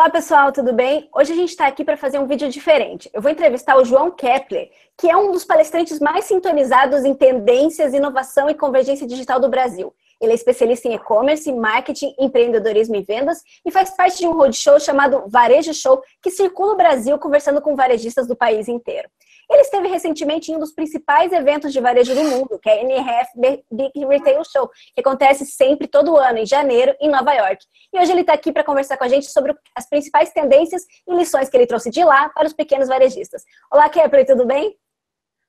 Olá pessoal, tudo bem? Hoje a gente está aqui para fazer um vídeo diferente. Eu vou entrevistar o João Kepler, que é um dos palestrantes mais sintonizados em tendências, inovação e convergência digital do Brasil. Ele é especialista em e-commerce, marketing, empreendedorismo e vendas e faz parte de um roadshow chamado Varejo Show, que circula o Brasil conversando com varejistas do país inteiro. Ele esteve recentemente em um dos principais eventos de varejo do mundo, que é a NRF Big Retail Show, que acontece sempre, todo ano, em janeiro, em Nova York. E hoje ele está aqui para conversar com a gente sobre as principais tendências e lições que ele trouxe de lá para os pequenos varejistas. Olá, Kepler, tudo bem?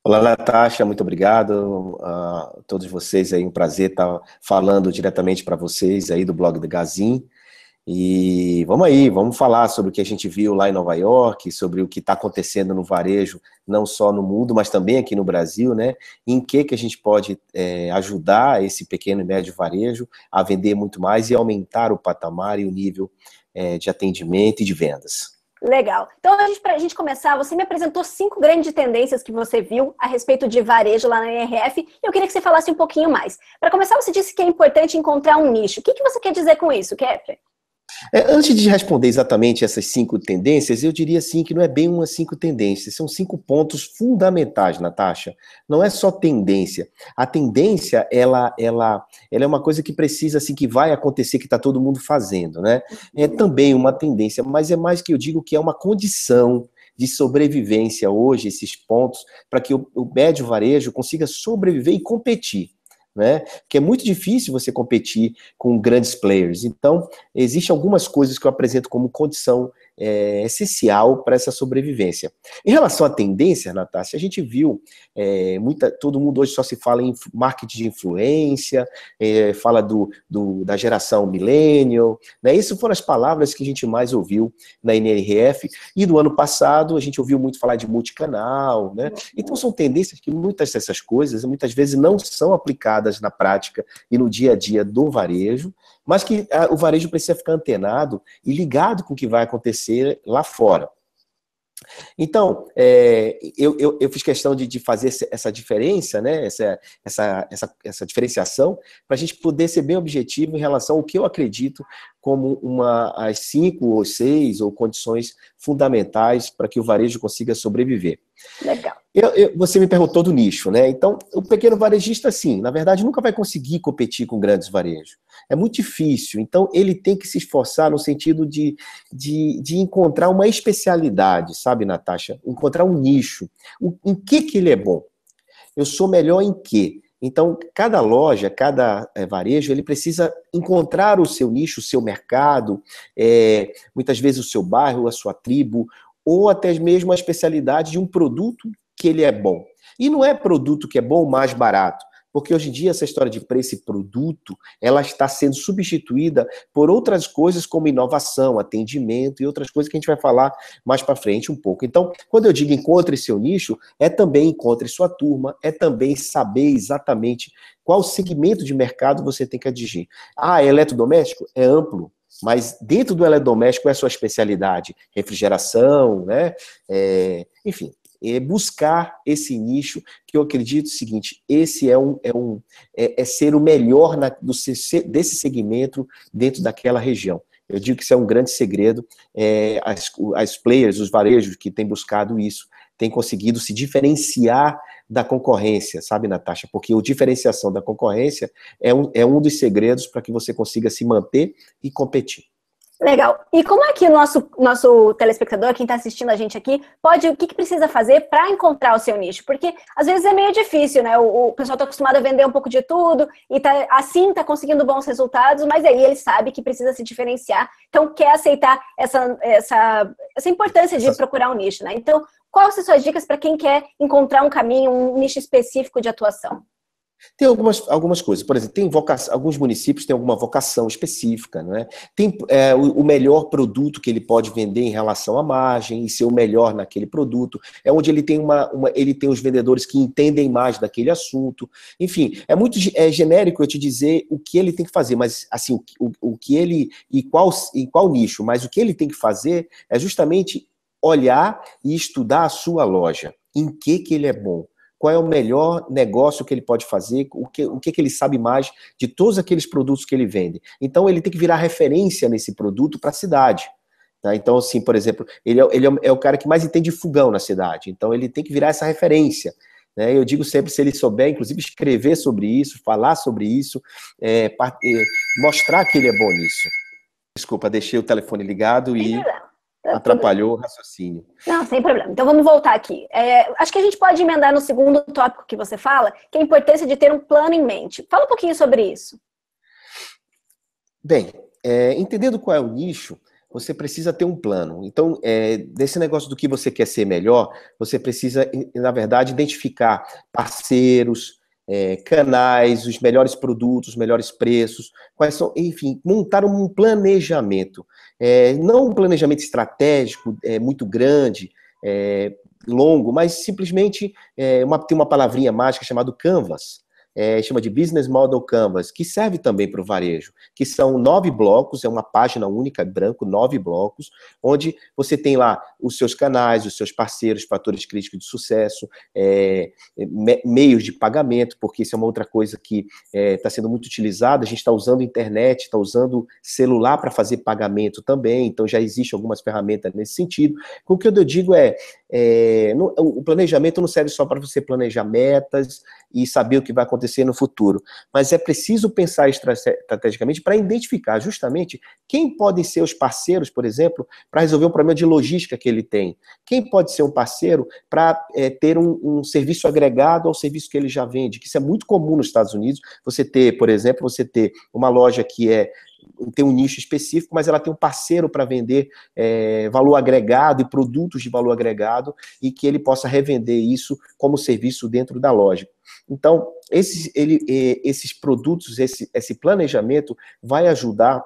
Olá, Natasha, muito obrigado a todos vocês aí, um prazer estar falando diretamente para vocês aí do blog do Gazin. E vamos aí, vamos falar sobre o que a gente viu lá em Nova York, sobre o que está acontecendo no varejo, não só no mundo, mas também aqui no Brasil, né? Em que a gente pode ajudar esse pequeno e médio varejo a vender muito mais e aumentar o patamar e o nível de atendimento e de vendas. Legal. Então, para a gente começar, você me apresentou 5 grandes tendências que você viu a respeito de varejo lá na NRF e eu queria que você falasse um pouquinho mais. Para começar, você disse que é importante encontrar um nicho. O que você quer dizer com isso, Kepler? Antes de responder exatamente essas 5 tendências, eu diria assim que não é bem umas 5 tendências, são 5 pontos fundamentais, Natasha. Não é só tendência. A tendência, ela é uma coisa que precisa, assim, que vai acontecer, que está todo mundo fazendo, né? É também uma tendência, mas é mais que eu digo que é uma condição de sobrevivência hoje, esses pontos, para que o médio varejo consiga sobreviver e competir. Né? Porque é muito difícil você competir com grandes players. Então, existem algumas coisas que eu apresento como condição essencial para essa sobrevivência. Em relação à tendência, Natasha, a gente viu todo mundo hoje só se fala em marketing de influência, fala da geração millennial, né? Essas foram as palavras que a gente mais ouviu na NRF, e no ano passado a gente ouviu muito falar de multicanal, né? Então são tendências que muitas dessas coisas, muitas vezes não são aplicadas na prática e no dia a dia do varejo, mas que o varejo precisa ficar antenado e ligado com o que vai acontecer lá fora. Então, eu fiz questão de fazer essa diferença, né, essa diferenciação, para a gente poder ser bem objetivo em relação ao que eu acredito como as 5 ou 6 ou condições fundamentais para que o varejo consiga sobreviver. Legal. Você me perguntou do nicho, né? Então, o pequeno varejista, sim, na verdade, nunca vai conseguir competir com grandes varejos. É muito difícil. Então, ele tem que se esforçar no sentido de encontrar uma especialidade, sabe, Natasha? Encontrar um nicho. Em que ele é bom? Eu sou melhor em quê? Então, cada loja, cada varejo, ele precisa encontrar o seu nicho, o seu mercado, muitas vezes o seu bairro, a sua tribo, ou até mesmo a especialidade de um produto que ele é bom. E não é produto que é bom mais barato, porque hoje em dia essa história de preço e produto, ela está sendo substituída por outras coisas como inovação, atendimento e outras coisas que a gente vai falar mais para frente um pouco. Então, quando eu digo encontre seu nicho, é também encontre sua turma, é também saber exatamente qual segmento de mercado você tem que atingir. Eletrodoméstico é amplo, mas dentro do eletrodoméstico é a sua especialidade, refrigeração, né? Enfim, buscar esse nicho, que eu acredito o seguinte, esse é ser o melhor desse segmento dentro daquela região. Eu digo que isso é um grande segredo. As players, os varejos que têm buscado isso, têm conseguido se diferenciar da concorrência, sabe, Natasha? Porque a diferenciação da concorrência é um dos segredos para que você consiga se manter e competir. Legal. E como é que o nosso telespectador, quem está assistindo a gente aqui, o que precisa fazer para encontrar o seu nicho? Porque às vezes é meio difícil, né? O pessoal está acostumado a vender um pouco de tudo e tá conseguindo bons resultados, mas aí ele sabe que precisa se diferenciar, então quer aceitar essa importância de procurar um nicho, né? Então, quais são as suas dicas para quem quer encontrar um caminho, um nicho específico de atuação? Tem algumas coisas, por exemplo, alguns municípios têm alguma vocação específica, não é? Tem o melhor produto que ele pode vender em relação à margem e ser o melhor naquele produto, é onde ele tem ele tem os vendedores que entendem mais daquele assunto, enfim, é muito genérico eu te dizer o que ele tem que fazer, mas assim, o que ele, e qual nicho, mas o que ele tem que fazer é justamente olhar e estudar a sua loja, em que ele é bom. Qual é o melhor negócio que ele pode fazer, o que ele sabe mais de todos aqueles produtos que ele vende. Então ele tem que virar referência nesse produto para a cidade. Tá? Então, assim, por exemplo, ele é o cara que mais entende fogão na cidade, então ele tem que virar essa referência. Né? Eu digo sempre, se ele souber, inclusive, escrever sobre isso, falar sobre isso, mostrar que ele é bom nisso. Desculpa, deixei o telefone ligado e atrapalhou o raciocínio. Não, sem problema. Então vamos voltar aqui. Acho que a gente pode emendar no segundo tópico que você fala, que é a importância de ter um plano em mente. Fala um pouquinho sobre isso. Bem, entendendo qual é o nicho, você precisa ter um plano. Então, desse negócio do que você quer ser melhor, você precisa, na verdade, identificar parceiros, canais, os melhores produtos, os melhores preços, quais são, enfim, montar um planejamento. Não um planejamento estratégico muito grande, longo, mas simplesmente tem uma palavrinha mágica chamada Canvas. Chama de Business Model Canvas, que serve também para o varejo, que são 9 blocos, é uma página única, branco, 9 blocos, onde você tem lá os seus canais, os seus parceiros, fatores críticos de sucesso, meios de pagamento, porque isso é uma outra coisa que está sendo muito utilizada, a gente está usando internet, está usando celular para fazer pagamento também, então já existem algumas ferramentas nesse sentido. O que eu digo o planejamento não serve só para você planejar metas e saber o que vai acontecer no futuro, mas é preciso pensar estrategicamente para identificar justamente quem podem ser os parceiros, por exemplo, para resolver um problema de logística que ele tem. Quem pode ser um parceiro para ter um serviço agregado ao serviço que ele já vende, que isso é muito comum nos Estados Unidos, você ter, por exemplo, uma loja que tem um nicho específico, mas ela tem um parceiro para vender valor agregado e produtos de valor agregado e que ele possa revender isso como serviço dentro da loja. Então, esses produtos, esse planejamento vai ajudar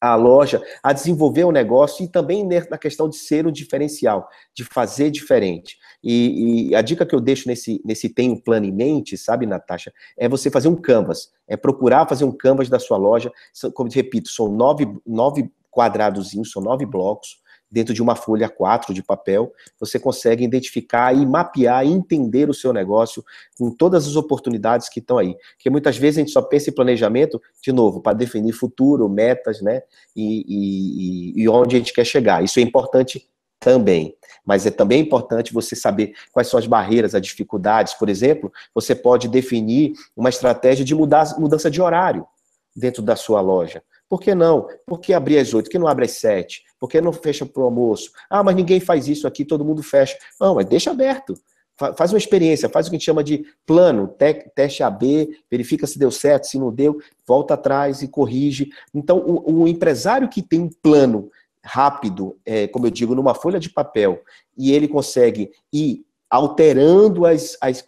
a loja a desenvolver o negócio e também na questão de ser um diferencial, de fazer diferente. E a dica que eu deixo nesse tem um plano em mente, sabe, Natasha, é você fazer um canvas, procurar fazer um canvas da sua loja, como eu repito, são 9 quadradozinhos, são 9 blocos, dentro de uma folha A4 de papel, você consegue identificar e mapear e entender o seu negócio com todas as oportunidades que estão aí. Porque muitas vezes a gente só pensa em planejamento, de novo, para definir futuro, metas, né? E onde a gente quer chegar. Isso é importante também. Mas é também importante você saber quais são as barreiras, as dificuldades. Por exemplo, você pode definir uma estratégia de mudança de horário dentro da sua loja. Por que não? Por que abrir às 8? Por que não abre às 7? Por que não fecha para o almoço? Ah, mas ninguém faz isso aqui, todo mundo fecha. Não, mas deixa aberto. Faz uma experiência, faz o que a gente chama de plano, teste AB, verifica se deu certo, se não deu, volta atrás e corrige. Então, o empresário que tem um plano rápido, como eu digo, numa folha de papel, e ele consegue ir alterando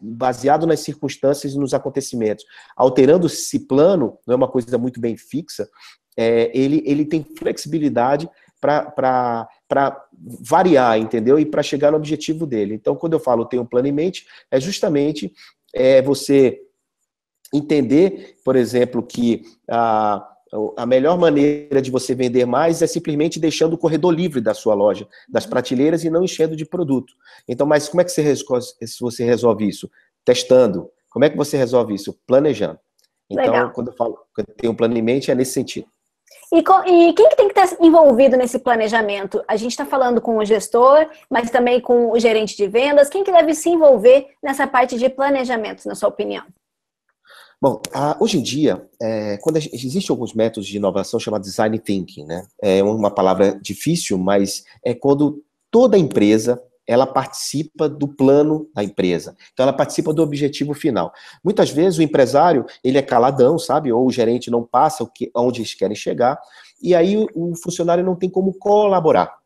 baseado nas circunstâncias e nos acontecimentos, alterando esse plano, não é uma coisa muito bem fixa, ele tem flexibilidade para variar, entendeu? E para chegar no objetivo dele. Então, quando eu falo tenho um plano em mente, é justamente você entender, por exemplo, que a melhor maneira de você vender mais é simplesmente deixando o corredor livre da sua loja, das prateleiras e não enchendo de produto. Então, mas como é que você resolve isso? Testando. Como é que você resolve isso? Planejando. Então, legal. Quando eu falo que eu tenho um plano em mente, é nesse sentido. E quem que tem que estar envolvido nesse planejamento? A gente está falando com o gestor, mas também com o gerente de vendas. Quem que deve se envolver nessa parte de planejamento, na sua opinião? Bom, hoje em dia, quando existem alguns métodos de inovação chamados design thinking, né? É uma palavra difícil, mas é quando toda empresa ela participa do plano da empresa. Então, ela participa do objetivo final. Muitas vezes, o empresário, ele é caladão, sabe? Ou o gerente não passa onde eles querem chegar, e aí o funcionário não tem como colaborar.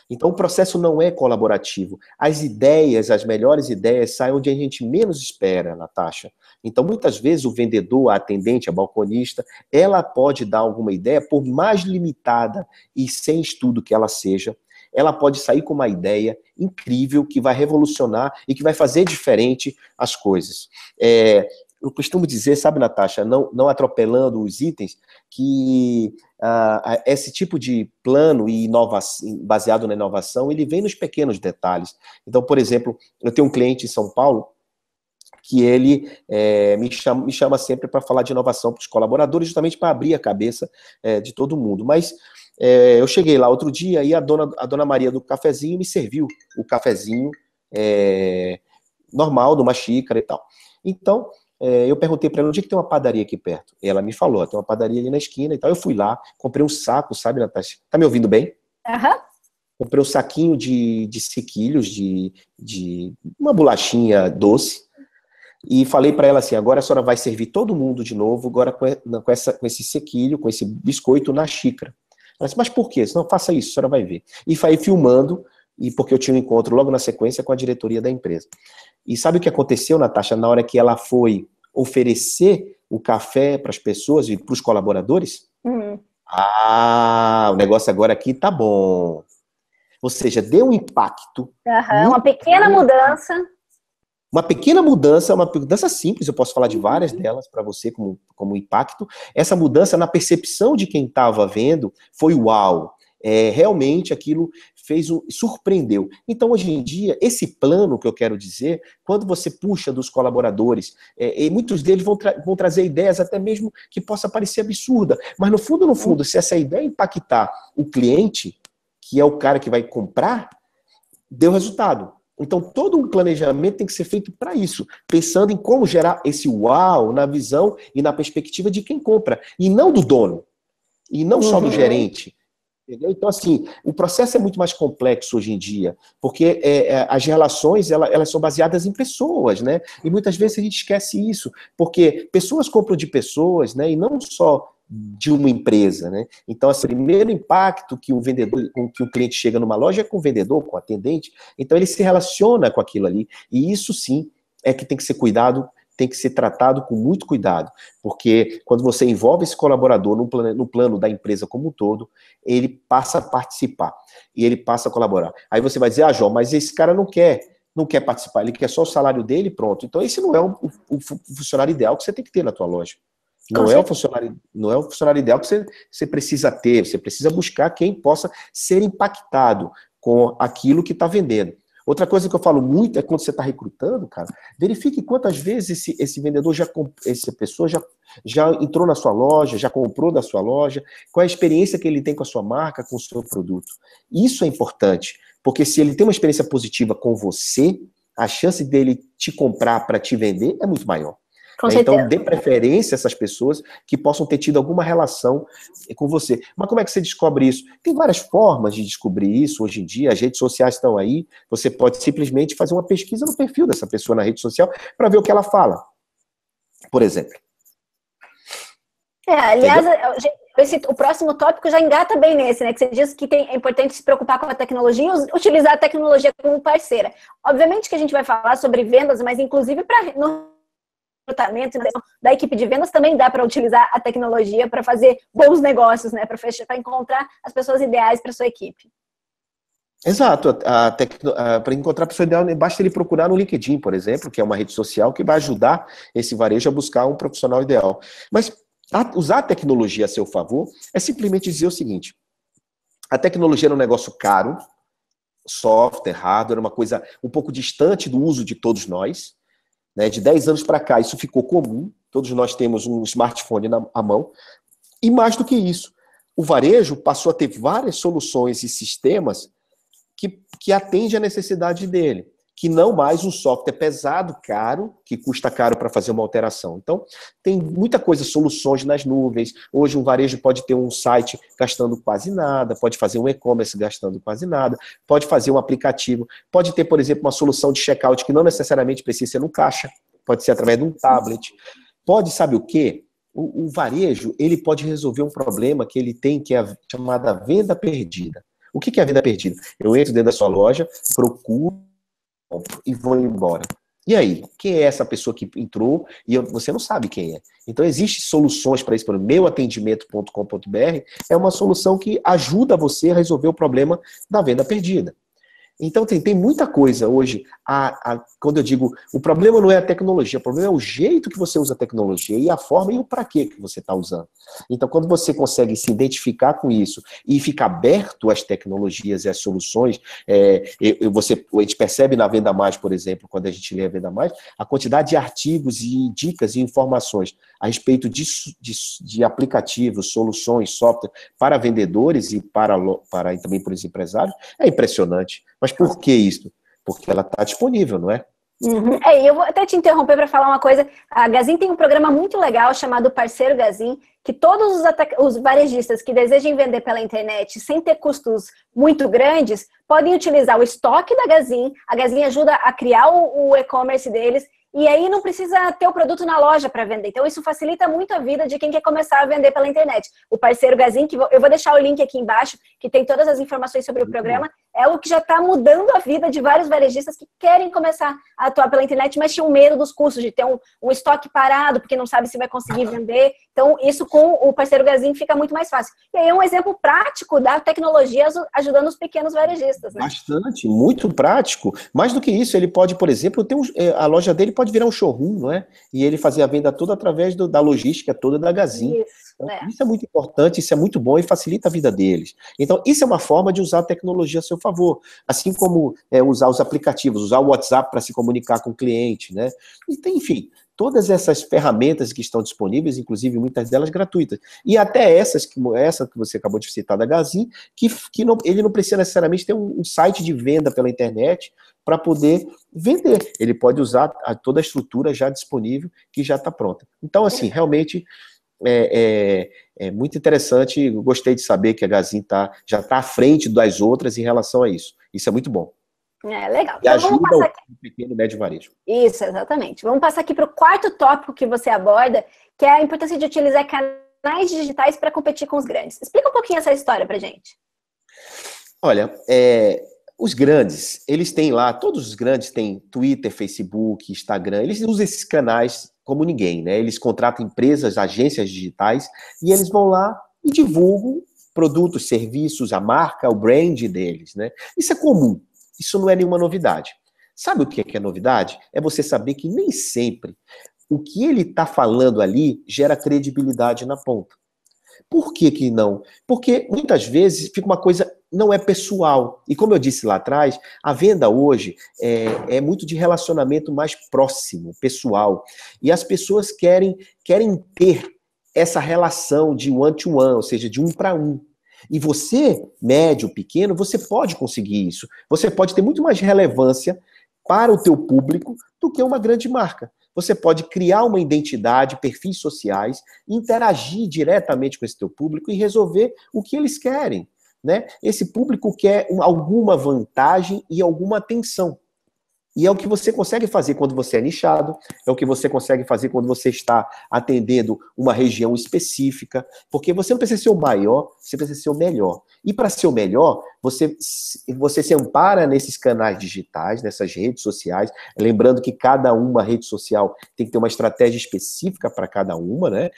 Então, o processo não é colaborativo. As ideias, as melhores ideias, saem onde a gente menos espera, Natasha. Então, muitas vezes, o vendedor, a atendente, a balconista, ela pode dar alguma ideia, por mais limitada e sem estudo que ela seja, ela pode sair com uma ideia incrível que vai revolucionar e que vai fazer diferente as coisas. Eu costumo dizer, sabe, Natasha, não atropelando os itens, que esse tipo de plano e inovação, baseado na inovação, ele vem nos pequenos detalhes. Então, por exemplo, eu tenho um cliente em São Paulo que ele me chama sempre para falar de inovação para os colaboradores, justamente para abrir a cabeça de todo mundo. Mas eu cheguei lá outro dia e a dona Maria do cafezinho me serviu o cafezinho normal, numa xícara e tal. Então, eu perguntei para ela, onde é que tem uma padaria aqui perto? Ela me falou, tem uma padaria ali na esquina e tal. Eu fui lá, comprei um saco, sabe, Natasha? Tá me ouvindo bem? Aham. Comprei um saquinho de sequilhos, de uma bolachinha doce, e falei para ela assim, agora a senhora vai servir todo mundo de novo, agora com esse sequilho, com esse biscoito na xícara. Ela disse, mas por quê? Não, faça isso, a senhora vai ver. E falei filmando, e porque eu tinha um encontro logo na sequência com a diretoria da empresa. E sabe o que aconteceu, Natasha, na hora que ela foi oferecer o café para as pessoas e para os colaboradores? O negócio agora aqui tá bom. Ou seja, deu um impacto. Uma pequena mudança. Uma mudança simples, eu posso falar de várias delas para você como impacto. Essa mudança na percepção de quem estava vendo foi uau. Realmente aquilo surpreendeu. Então, hoje em dia, esse plano que eu quero dizer, quando você puxa dos colaboradores, e muitos deles vão trazer ideias até mesmo que possa parecer absurda, mas no fundo, se essa ideia impactar o cliente, que é o cara que vai comprar, deu resultado. Então, todo um planejamento tem que ser feito para isso, pensando em como gerar esse uau na visão e na perspectiva de quem compra, e não do dono, e não só do gerente. Entendeu? Então, assim, o processo é muito mais complexo hoje em dia, porque as relações, elas são baseadas em pessoas, né? E muitas vezes a gente esquece isso, porque pessoas compram de pessoas, né? E não só de uma empresa, né? Então, assim, o primeiro impacto que o vendedor, com que o cliente chega numa loja é com o vendedor, com o atendente, então ele se relaciona com aquilo ali, e isso sim é que tem que ser cuidado, tem que ser tratado com muito cuidado, porque quando você envolve esse colaborador no plano da empresa como um todo, ele passa a participar, e ele passa a colaborar. Aí você vai dizer, João, mas esse cara não quer participar, ele quer só o salário dele e pronto. Então esse não é o funcionário ideal que você tem que ter na tua loja. Não é o funcionário ideal que você precisa ter, você precisa buscar quem possa ser impactado com aquilo que está vendendo. Outra coisa que eu falo muito é quando você está recrutando, cara, verifique quantas vezes essa pessoa já entrou na sua loja, já comprou da sua loja, qual é a experiência que ele tem com a sua marca, com o seu produto. Isso é importante, porque se ele tem uma experiência positiva com você, a chance dele te comprar para te vender é muito maior. Então, dê preferência a essas pessoas que possam ter tido alguma relação com você. Mas como é que você descobre isso? Tem várias formas de descobrir isso hoje em dia. As redes sociais estão aí. Você pode simplesmente fazer uma pesquisa no perfil dessa pessoa na rede social para ver o que ela fala. Por exemplo. Aliás, o próximo tópico já engata bem nesse, né? Que você diz que é importante se preocupar com a tecnologia e utilizar a tecnologia como parceira. Obviamente que a gente vai falar sobre vendas, mas inclusive no recrutamento da equipe de vendas também dá para utilizar a tecnologia para fazer bons negócios, né? Para encontrar as pessoas ideais para sua equipe. Exato. Para encontrar a pessoa ideal, basta ele procurar no LinkedIn, por exemplo, que é uma rede social que vai ajudar esse varejo a buscar um profissional ideal. Mas usar a tecnologia a seu favor é simplesmente dizer o seguinte: a tecnologia é um negócio caro, software, hardware, é uma coisa um pouco distante do uso de todos nós. Né, de 10 anos para cá, isso ficou comum. Todos nós temos um smartphone à mão. E mais do que isso, o varejo passou a ter várias soluções e sistemas que atendem à necessidade dele, que não mais um software pesado, caro, que custa caro para fazer uma alteração. Então, tem muita coisa, soluções nas nuvens. Hoje, um varejo pode ter um site gastando quase nada, pode fazer um e-commerce gastando quase nada, pode fazer um aplicativo, pode ter, por exemplo, uma solução de checkout que não necessariamente precisa ser no caixa, pode ser através de um tablet. Pode, sabe o quê? O varejo, ele pode resolver um problema que ele tem, que é a chamada venda perdida. O que é a venda perdida? Eu entro dentro da sua loja, procuro, e vou embora. E aí? Quem é essa pessoa que entrou e você não sabe quem é? Então, existem soluções para isso. Meuatendimento.com.br é uma solução que ajuda você a resolver o problema da venda perdida. Então tem muita coisa hoje. Quando eu digo, o problema não é a tecnologia, o problema é o jeito que você usa a tecnologia e a forma e o para quê que você está usando. Então, quando você consegue se identificar com isso e ficar aberto às tecnologias e às soluções, a gente percebe na Venda Mais, por exemplo, quando a gente lê a Venda Mais, a quantidade de artigos e dicas e informações a respeito de aplicativos, soluções, software para vendedores e também para os empresários é impressionante. Mas por que isso? Porque ela está disponível, não é? Uhum. E eu vou até te interromper para falar uma coisa. A Gazin tem um programa muito legal chamado Parceiro Gazin, que todos os varejistas que desejem vender pela internet sem ter custos muito grandes, podem utilizar o estoque da Gazin. A Gazin ajuda a criar o e-commerce deles, e aí não precisa ter o produto na loja para vender. Então isso facilita muito a vida de quem quer começar a vender pela internet. O Parceiro Gazin, que eu vou deixar o link aqui embaixo, que tem todas as informações sobre o programa, é o que já está mudando a vida de vários varejistas que querem começar a atuar pela internet, mas tinham medo dos custos, de ter um estoque parado, porque não sabe se vai conseguir vender. Então, isso com o Parceiro Gazin fica muito mais fácil. E aí é um exemplo prático da tecnologia ajudando os pequenos varejistas, né? Bastante, muito prático. Mais do que isso, ele pode, por exemplo, a loja dele pode virar um showroom, não é? E ele fazer a venda toda através da logística toda da Gazin. Isso é muito importante, isso é muito bom e facilita a vida deles. Então, isso é uma forma de usar a tecnologia a seu favor. Assim como usar os aplicativos, usar o WhatsApp para se comunicar com o cliente, né? Enfim, todas essas ferramentas que estão disponíveis, inclusive muitas delas gratuitas. E até essa que você acabou de citar da Gazin, ele não precisa necessariamente ter um site de venda pela internet para poder vender. Ele pode usar toda a estrutura já disponível, que já está pronta. Então, assim, realmente é muito interessante. Eu gostei de saber que a Gazin já está à frente das outras em relação a isso. Isso é muito bom. Legal. E então, ajuda o pequeno e médio varejo. Isso, exatamente. Vamos passar aqui para o quarto tópico que você aborda, que é a importância de utilizar canais digitais para competir com os grandes. Explica um pouquinho essa história para gente. Olha, os grandes, eles têm lá, todos os grandes têm Twitter, Facebook, Instagram, eles usam esses canais como ninguém, né? Eles contratam empresas, agências digitais, e eles vão lá e divulgam produtos, serviços, a marca, o brand deles, né? Isso é comum, isso não é nenhuma novidade. Sabe o que é novidade? É você saber que nem sempre o que ele está falando ali gera credibilidade na ponta. Por que não? Porque muitas vezes fica uma coisa, não é pessoal. E como eu disse lá atrás, a venda hoje é muito de relacionamento mais próximo, pessoal. E as pessoas querem ter essa relação de one-to-one, ou seja, de um para um. E você, médio, pequeno, você pode conseguir isso. Você pode ter muito mais relevância para o teu público do que uma grande marca. Você pode criar uma identidade, perfis sociais, interagir diretamente com esse teu público e resolver o que eles querem, né? Esse público quer alguma vantagem e alguma atenção. E é o que você consegue fazer quando você é nichado, é o que você consegue fazer quando você está atendendo uma região específica, porque você não precisa ser o maior, você precisa ser o melhor. E para ser o melhor, você se ampara nesses canais digitais, nessas redes sociais, lembrando que cada uma rede social tem que ter uma estratégia específica para cada uma, né?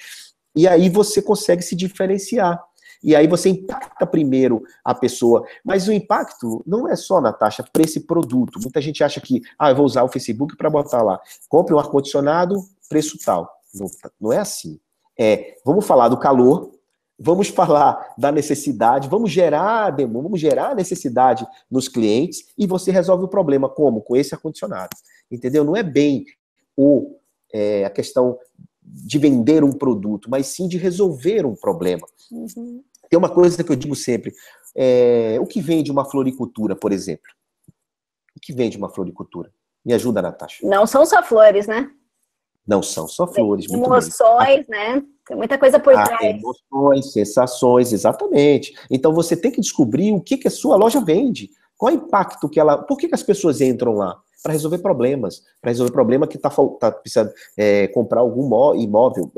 E aí você consegue se diferenciar. E aí você impacta primeiro a pessoa. Mas o impacto não é só, Natasha, para esse produto. Muita gente acha que, eu vou usar o Facebook para botar lá. Compre um ar-condicionado, preço tal. Não é assim. Vamos falar do calor, vamos falar da necessidade, vamos gerar demanda, vamos gerar necessidade nos clientes e você resolve o problema. Como? Com esse ar-condicionado. Entendeu? Não é bem a questão de vender um produto, mas sim de resolver um problema. Uhum. Tem uma coisa que eu digo sempre, o que vende uma floricultura, por exemplo? O que vende uma floricultura? Me ajuda, Natasha. Não são só flores, né? Não são só flores. Tem emoções, né? Tem muita coisa por trás. Emoções, sensações, exatamente. Então você tem que descobrir o que a sua loja vende. Qual é o impacto que ela... Por que as pessoas entram lá? Para resolver problemas. Para resolver problema que tá precisando comprar algum móvel,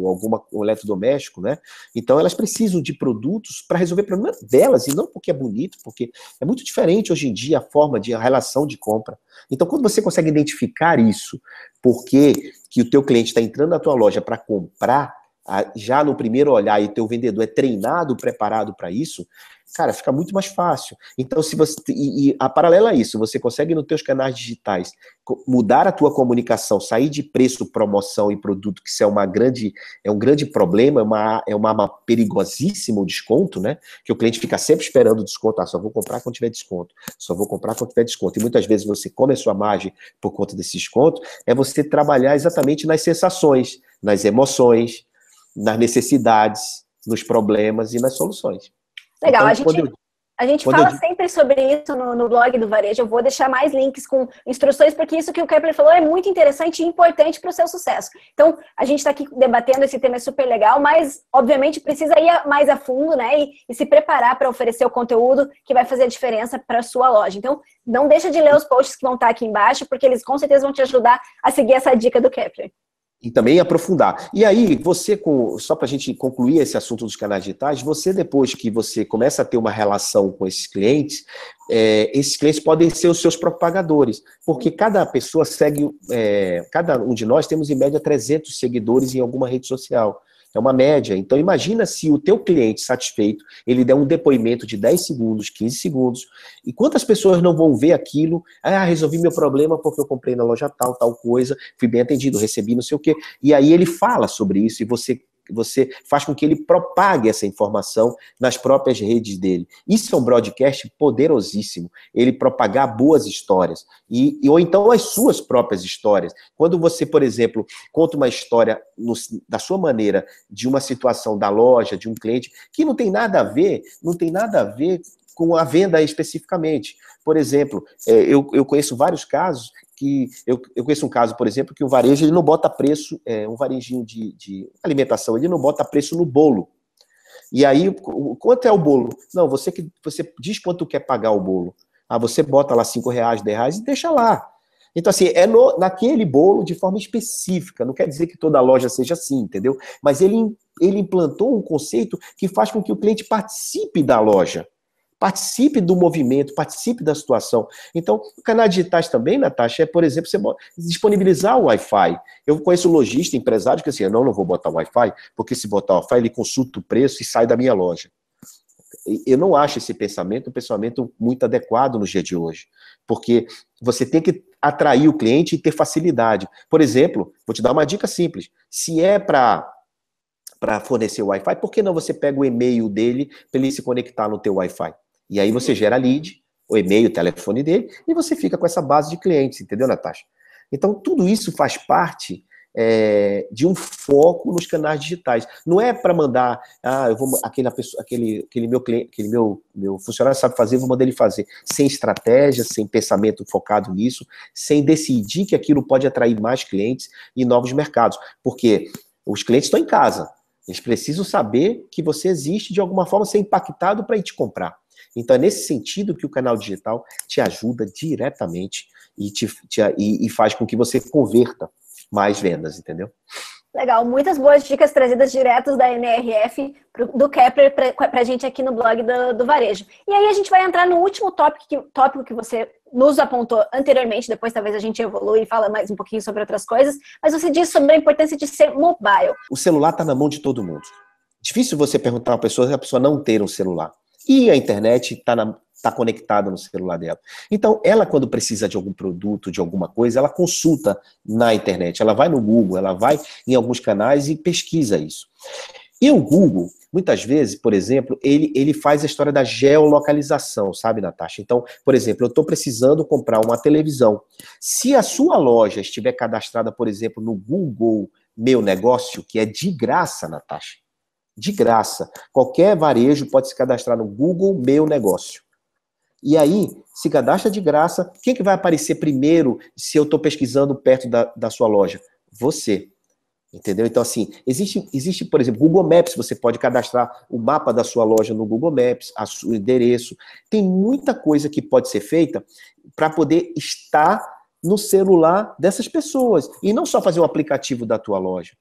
algum eletrodoméstico, né? Então elas precisam de produtos para resolver problemas delas, e não porque é bonito, porque é muito diferente hoje em dia a forma a relação de compra. Então quando você consegue identificar isso, porque que o teu cliente está entrando na tua loja para comprar, já no primeiro olhar, e o teu vendedor é treinado, preparado para isso, cara, fica muito mais fácil. Então, se você a paralelo a isso, você consegue nos teus canais digitais mudar a tua comunicação, sair de preço, promoção e produto, que isso é um grande problema, é uma perigosíssimo desconto, né? Que o cliente fica sempre esperando desconto, só vou comprar quando tiver desconto, só vou comprar quando tiver desconto. E muitas vezes você come a sua margem por conta desse desconto, é você trabalhar exatamente nas sensações, nas emoções, nas necessidades, nos problemas e nas soluções. Legal, Então, a gente fala sempre sobre isso no blog do Varejo. Eu vou deixar mais links com instruções, porque isso que o Kepler falou é muito interessante e importante para o seu sucesso. Então, a gente está aqui debatendo, esse tema é super legal, mas, obviamente, precisa ir mais a fundo, né? E se preparar para oferecer o conteúdo que vai fazer a diferença para a sua loja. Então, não deixa de ler os posts que vão estar aqui embaixo, porque eles com certeza vão te ajudar a seguir essa dica do Kepler. E também aprofundar. E aí, só para a gente concluir esse assunto dos canais digitais, você, depois que você começa a ter uma relação com esses clientes podem ser os seus propagadores, porque cada pessoa segue, cada um de nós temos em média 300 seguidores em alguma rede social. É uma média. Então, imagina se o teu cliente satisfeito, ele der um depoimento de 10 segundos, 15 segundos, e quantas pessoas não vão ver aquilo? Resolvi meu problema porque eu comprei na loja tal coisa, fui bem atendido, recebi não sei o quê. E aí ele fala sobre isso e você faz com que ele propague essa informação nas próprias redes dele. Isso é um broadcast poderosíssimo, ele propagar boas histórias, ou então as suas próprias histórias. Quando você, por exemplo, conta uma história da sua maneira, de uma situação da loja, de um cliente, que não tem nada a ver com a venda especificamente. Por exemplo, eu conheço vários casos eu conheço um caso, por exemplo, que o varejo ele não bota preço, um varejinho de alimentação, ele não bota preço no bolo. E aí, quanto é o bolo? Não, você diz quanto quer pagar o bolo. Você bota lá R$5, R$10 e deixa lá. Então, assim, naquele bolo de forma específica. Não quer dizer que toda loja seja assim, entendeu? Mas ele implantou um conceito que faz com que o cliente participe da loja. Participe do movimento, participe da situação. Então, canais digitais também, Natasha, por exemplo, você disponibilizar o Wi-Fi. Eu conheço lojista, empresário, que assim, eu não vou botar o Wi-Fi, porque se botar o Wi-Fi, ele consulta o preço e sai da minha loja. Eu não acho esse pensamento um pensamento muito adequado no dia de hoje, porque você tem que atrair o cliente e ter facilidade. Por exemplo, vou te dar uma dica simples. Se é para fornecer o Wi-Fi, por que não você pega o e-mail dele para ele se conectar no teu Wi-Fi? E aí você gera lead, o e-mail, o telefone dele, e você fica com essa base de clientes, entendeu, Natasha? Então, tudo isso faz parte de um foco nos canais digitais. Não é para mandar, aquele meu funcionário sabe fazer, vou mandar ele fazer. Sem estratégia, sem pensamento focado nisso, sem decidir que aquilo pode atrair mais clientes e novos mercados. Porque os clientes estão em casa. Eles precisam saber que você existe de alguma forma, ser impactado para ir te comprar. Então, é nesse sentido que o canal digital te ajuda diretamente e faz com que você converta mais vendas, entendeu? Legal, muitas boas dicas trazidas diretos da NRF, do Kepler, para a gente aqui no blog do Varejo. E aí a gente vai entrar no último tópico que você nos apontou anteriormente, depois talvez a gente evolui e fala mais um pouquinho sobre outras coisas, mas você disse sobre a importância de ser mobile. O celular está na mão de todo mundo. Difícil você perguntar a uma pessoa se a pessoa não ter um celular. E a internet está conectada no celular dela. Então, ela, quando precisa de algum produto, de alguma coisa, ela consulta na internet. Ela vai no Google, ela vai em alguns canais e pesquisa isso. E o Google, muitas vezes, por exemplo, ele faz a história da geolocalização, sabe, Natasha? Então, por exemplo, eu estou precisando comprar uma televisão. Se a sua loja estiver cadastrada, por exemplo, no Google Meu Negócio, que é de graça, Natasha, de graça. Qualquer varejo pode se cadastrar no Google Meu Negócio. E aí, se cadastra de graça, quem que vai aparecer primeiro se eu estou pesquisando perto da sua loja? Você. Entendeu? Então, assim, existe, por exemplo, Google Maps, você pode cadastrar o mapa da sua loja no Google Maps, o endereço. Tem muita coisa que pode ser feita para poder estar no celular dessas pessoas. E não só fazer um aplicativo da tua loja.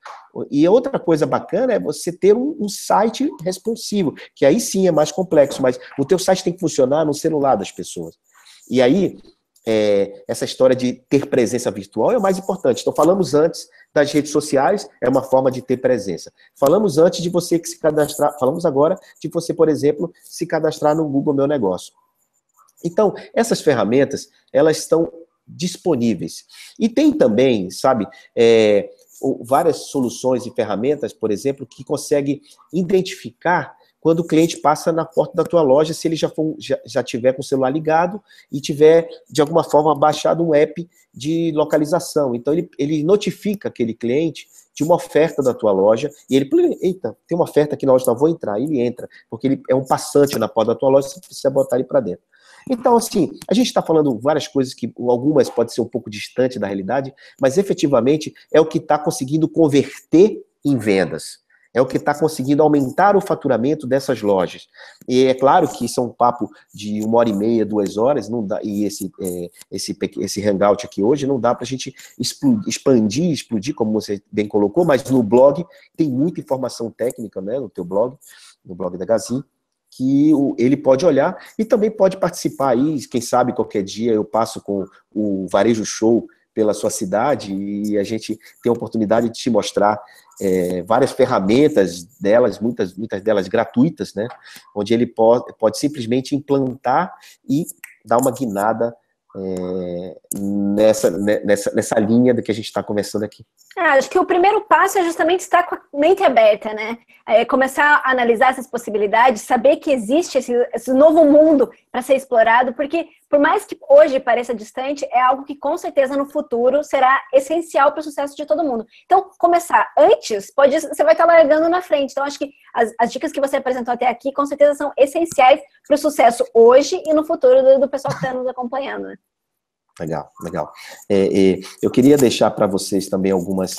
E outra coisa bacana é você ter um site responsivo, que aí sim é mais complexo, mas o teu site tem que funcionar no celular das pessoas. E aí, essa história de ter presença virtual é o mais importante. Então, falamos antes das redes sociais, é uma forma de ter presença. Falamos antes de você se cadastrar, falamos agora de você, por exemplo, se cadastrar no Google Meu Negócio. Então, essas ferramentas, elas estão disponíveis. E tem também, sabe, várias soluções e ferramentas, por exemplo, que conseguem identificar quando o cliente passa na porta da tua loja, se ele já tiver com o celular ligado e tiver, de alguma forma, baixado um app de localização. Então, ele notifica aquele cliente de uma oferta da tua loja, e ele, eita, tem uma oferta aqui na loja, então vou entrar. Ele entra, porque ele é um passante na porta da tua loja, você precisa botar ele para dentro. Então, assim, a gente está falando várias coisas que algumas podem ser um pouco distantes da realidade, mas efetivamente é o que está conseguindo converter em vendas. É o que está conseguindo aumentar o faturamento dessas lojas. E é claro que isso é um papo de 1h30, 2 horas, não dá, e esse hangout aqui hoje não dá para a gente explodir, como você bem colocou, mas no blog tem muita informação técnica, né, no teu blog, no blog da Gazin, que ele pode olhar e também pode participar aí, quem sabe qualquer dia eu passo com o Varejo Show pela sua cidade e a gente tem a oportunidade de te mostrar várias ferramentas delas, muitas delas gratuitas, né? Onde ele pode simplesmente implantar e dar uma guinada nessa linha do que a gente está conversando aqui. Acho que o primeiro passo é justamente estar com a mente aberta, né? Começar a analisar essas possibilidades, saber que existe esse novo mundo para ser explorado, porque por mais que hoje pareça distante, é algo que com certeza no futuro será essencial para o sucesso de todo mundo. Então, começar antes, você vai estar largando na frente. Então, acho que as dicas que você apresentou até aqui, com certeza são essenciais para o sucesso hoje e no futuro do pessoal que está nos acompanhando, né? Legal, legal. Eu queria deixar para vocês também algumas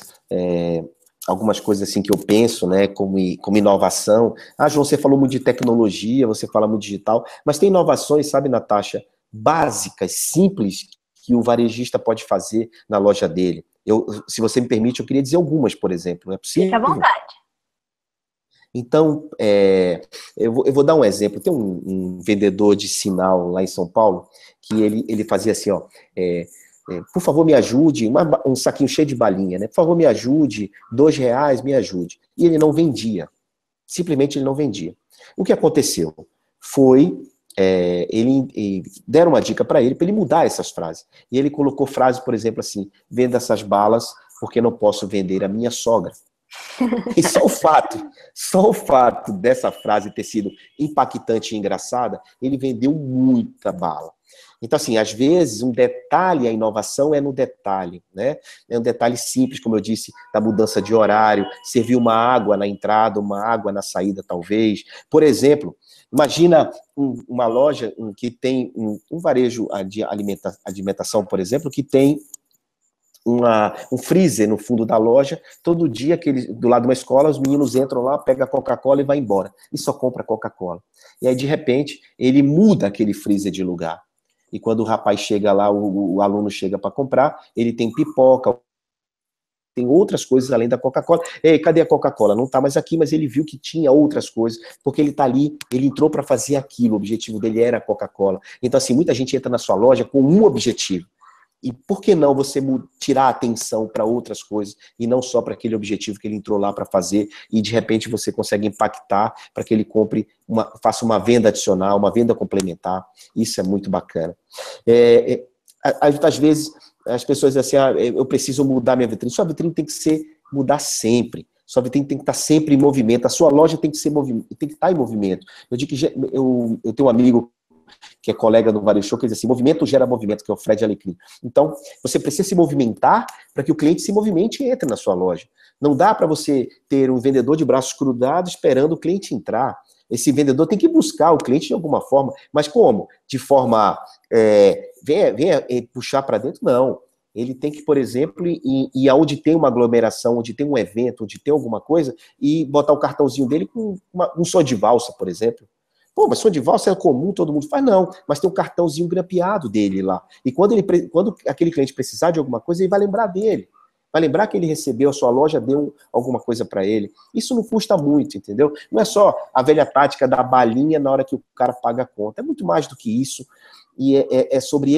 coisas assim que eu penso, né, como inovação. João, você falou muito de tecnologia, você fala muito digital, mas tem inovações, sabe, Natasha, básicas, simples, que o varejista pode fazer na loja dele. Se você me permite, eu queria dizer algumas, por exemplo. Não é possível? Fique à vontade. Então, eu vou dar um exemplo. Tem um vendedor de sinal lá em São Paulo que ele fazia assim, ó, por favor, me ajude, um saquinho cheio de balinha, né? Por favor, me ajude, R$2, me ajude. E ele não vendia. Simplesmente ele não vendia. O que aconteceu? Foi, deram uma dica para ele mudar essas frases. E ele colocou frases, por exemplo, assim, venda essas balas porque não posso vender a minha sogra. E só o fato dessa frase ter sido impactante e engraçada, ele vendeu muita bala. Então, assim, às vezes, um detalhe, a inovação é no detalhe, né? É um detalhe simples, como eu disse, da mudança de horário, servir uma água na entrada, uma água na saída, talvez. Por exemplo, imagina uma loja que tem um varejo de alimentação, por exemplo, que tem um freezer no fundo da loja, todo dia do lado de uma escola, os meninos entram lá, pegam a Coca-Cola e vai embora. E só compra Coca-Cola. E aí, de repente, ele muda aquele freezer de lugar. E quando o rapaz chega lá, o aluno chega para comprar, ele tem pipoca, tem outras coisas além da Coca-Cola. Ei, cadê a Coca-Cola? Não está mais aqui, mas ele viu que tinha outras coisas, porque ele está ali, ele entrou para fazer aquilo, o objetivo dele era a Coca-Cola. Então, assim, muita gente entra na sua loja com um objetivo. E por que não você tirar a atenção para outras coisas e não só para aquele objetivo que ele entrou lá para fazer e de repente você consegue impactar para que ele faça uma venda adicional, uma venda complementar. Isso é muito bacana. Às vezes as pessoas dizem assim, eu preciso mudar minha vitrine. Sua vitrine tem que mudar sempre. Sua vitrine tem que estar sempre em movimento. A sua loja tem que estar em movimento. Eu digo que eu tenho um amigo que é colega do Varejo Show, que diz assim, movimento gera movimento, que é o Fred Alecrim. Então, você precisa se movimentar para que o cliente se movimente e entre na sua loja. Não dá para você ter um vendedor de braços cruzados esperando o cliente entrar. Esse vendedor tem que buscar o cliente de alguma forma. Mas como? De forma, venha puxar para dentro? Não. Ele tem que, por exemplo, ir aonde tem uma aglomeração, onde tem um evento, onde tem alguma coisa, e botar o cartãozinho dele com um som de valsa, por exemplo. Pô, mas som de valsa é comum, todo mundo faz? Não, mas tem um cartãozinho grampeado dele lá. E quando aquele cliente precisar de alguma coisa, ele vai lembrar dele. Vai lembrar que ele recebeu, a sua loja deu alguma coisa para ele. Isso não custa muito, entendeu? Não é só a velha tática da balinha na hora que o cara paga a conta. É muito mais do que isso. e é sobre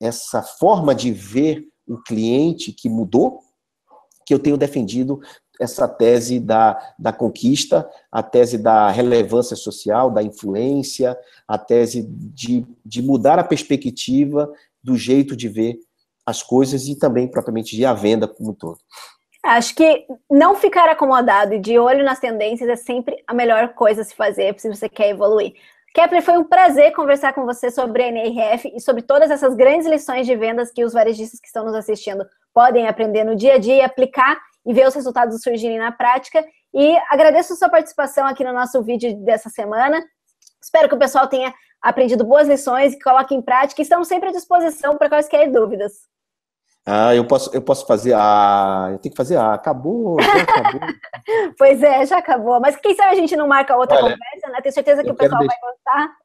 essa forma de ver o cliente que mudou, que eu tenho defendido essa tese da conquista, a tese da relevância social, da influência, a tese de mudar a perspectiva do jeito de ver as coisas e também, propriamente, de a venda como um todo. Acho que não ficar acomodado e de olho nas tendências é sempre a melhor coisa a se fazer se você quer evoluir. Kepler, foi um prazer conversar com você sobre a NRF e sobre todas essas grandes lições de vendas que os varejistas que estão nos assistindo podem aprender no dia a dia, aplicar e ver os resultados surgirem na prática. E agradeço a sua participação aqui no nosso vídeo dessa semana. Espero que o pessoal tenha aprendido boas lições e coloque em prática. Estamos sempre à disposição para quaisquer dúvidas. Eu posso fazer. Eu tenho que fazer. Acabou, já acabou. Pois é, já acabou. Mas quem sabe a gente não marca outra conversa, né? Tenho certeza que o pessoal vai gostar.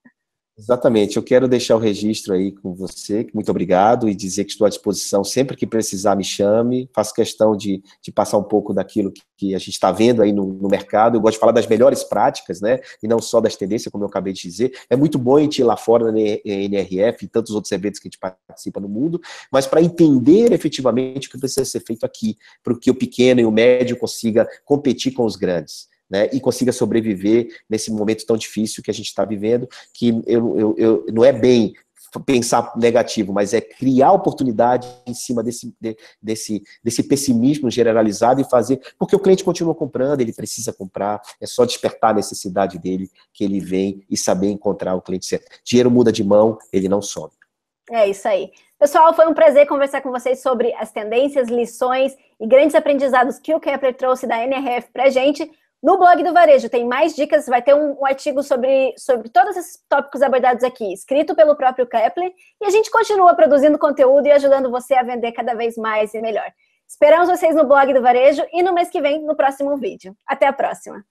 Exatamente, eu quero deixar o registro aí com você, muito obrigado, e dizer que estou à disposição, sempre que precisar me chame, faço questão de passar um pouco daquilo que a gente está vendo aí no mercado. Eu gosto de falar das melhores práticas, né, e não só das tendências, como eu acabei de dizer. É muito bom a gente ir lá fora na NRF e tantos outros eventos que a gente participa no mundo, mas para entender efetivamente o que precisa ser feito aqui, para que o pequeno e o médio consiga competir com os grandes. Né, e consiga sobreviver nesse momento tão difícil que a gente está vivendo, que não é bem pensar negativo, mas é criar oportunidade em cima desse pessimismo generalizado e fazer, porque o cliente continua comprando, ele precisa comprar, é só despertar a necessidade dele, que ele vem e saber encontrar o cliente certo. Dinheiro muda de mão, ele não some. É isso aí. Pessoal, foi um prazer conversar com vocês sobre as tendências, lições e grandes aprendizados que o Kepler trouxe da NRF pra gente. No blog do Varejo tem mais dicas, vai ter um artigo sobre todos esses tópicos abordados aqui, escrito pelo próprio Kepler, e a gente continua produzindo conteúdo e ajudando você a vender cada vez mais e melhor. Esperamos vocês no blog do Varejo e no mês que vem, no próximo vídeo. Até a próxima!